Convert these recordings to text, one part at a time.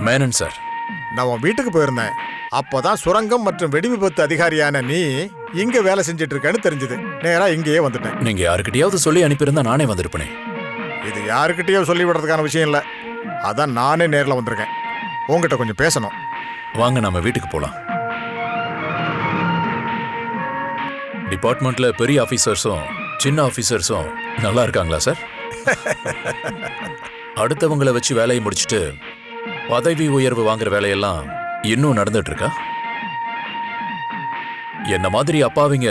Menon sir. நான் உன் வீட்டுக்கு போயிருந்தேன். அப்போதான் சுரங்கம் மற்றும் வெடி விபத்து அதிகாரியான நீ இங்க வேலை செஞ்சுட்டு இருக்கேன்னு தெரிஞ்சது. நேரா இங்கேயே வந்துட்டேன். நீங்க யாருக்கிட்டயாவது சொல்லி அனுப்பியிருந்தா நானே வந்திருப்பேனே. இது யாருக்கிட்டயோ சொல்லி விடுறதுக்கான விஷயம் இல்லை. அதான் நானே நேரில் வந்திருக்கேன். உங்ககிட்ட கொஞ்சம் பேசணும். வாங்க நம்ம வீட்டுக்கு போலாம். டிபார்ட்மெண்ட்ல பெரிய ஆபீசர்ஸும் சின்ன ஆபீசர்ஸும் நல்லா இருக்காங்களா சார்? அடுத்தவங்களை வச்சு வேலையை முடிச்சுட்டு பதவி உயர்வு வாங்குற வேலையெல்லாம் இன்னும் நடந்துட்டு இருக்கா? என்ன மாதிரி அப்பாவிங்க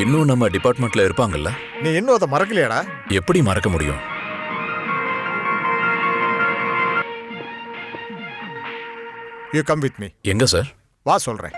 இன்னும் நம்ம டிபார்ட்மெண்ட்ல இருப்பாங்கல்ல? நீ இன்னும் அதை மறக்கலையாடா? எப்படி மறக்க முடியும்? You come with me. எங்க சார்? வா சொல்றேன்.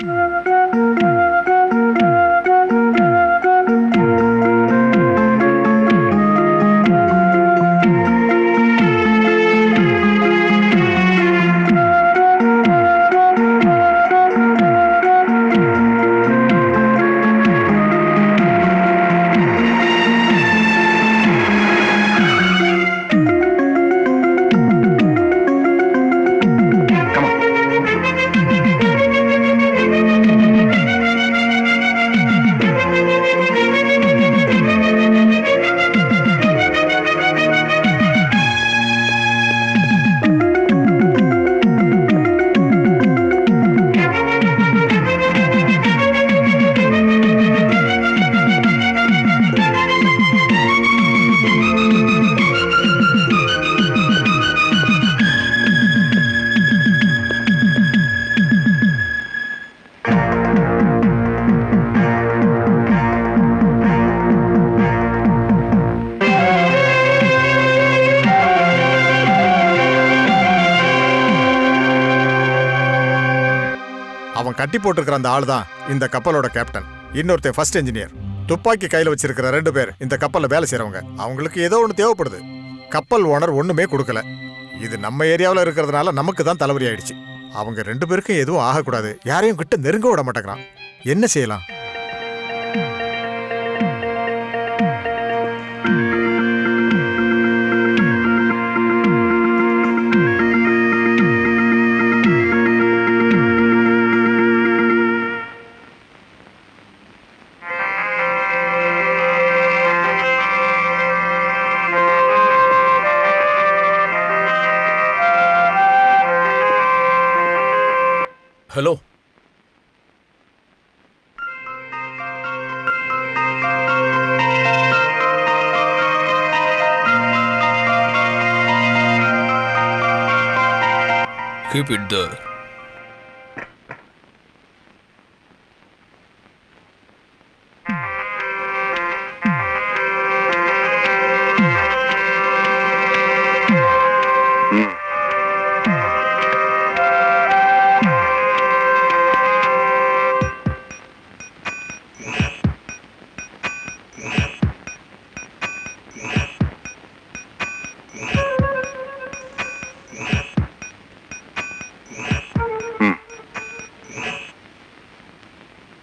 அவன் கட்டி போட்டிருக்கிற அந்த ஆள் தான் இந்த கப்பலோட கேப்டன். இன்னொருத்தன் ஃபர்ஸ்ட் இன்ஜினியர். துப்பாக்கி கையில வச்சிருக்கிற 2 பேர் இந்த கப்பல்ல வேலை செய்றவங்க. அவங்களுக்கு ஏதோ ஒன்று தேவைப்படுது. கப்பல் ஓனர் ஒண்ணுமே கொடுக்கல. இது நம்ம ஏரியாவில் இருக்கிறதுனால நமக்கு தான் தலைவலி ஆயிடுச்சு. அவங்க 2 பேருக்கும் எதுவும் ஆகக்கூடாது. யாரையும் கிட்ட நெருங்க விட மாட்டேங்கிறான். என்ன செய்யலாம்? Hello, keep it there.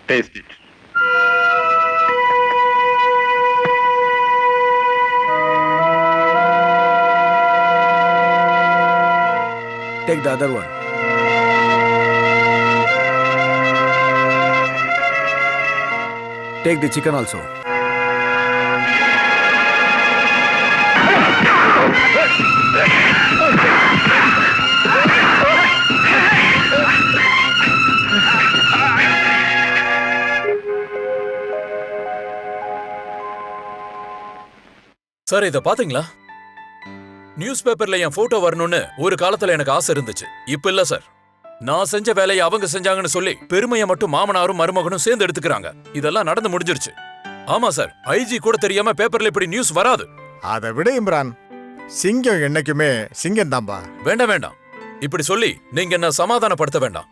Taste it. Take the other one. Take the chicken also. Sir இத பாத்தீங்களா? நியூஸ் பேப்பர்ல என் போட்டோ வரணும்னு ஒரு காலத்துல எனக்கு ஆசை இருந்துச்சு. இப்ப இல்ல சார். நான் செஞ்ச வேலையை அவங்க செஞ்சாங்கன்னு சொல்லி பெருமையை மட்டும் மாமனாரும் மருமகனும் சேர்ந்து எடுத்துக்கிறாங்க. இதெல்லாம் நடந்து முடிஞ்சிருச்சு. ஆமா சார், ஐஜி கூட தெரியாம பேப்பர்ல இப்படி நியூஸ் வராது. அதை விட இம்ரான், சிங்கம் என்னைக்குமே சிங்கம் தான்பா. வேண்டாம் வேண்டாம், இப்படி சொல்லி நீங்க என்ன சமாதானப்படுத்த வேண்டாம்.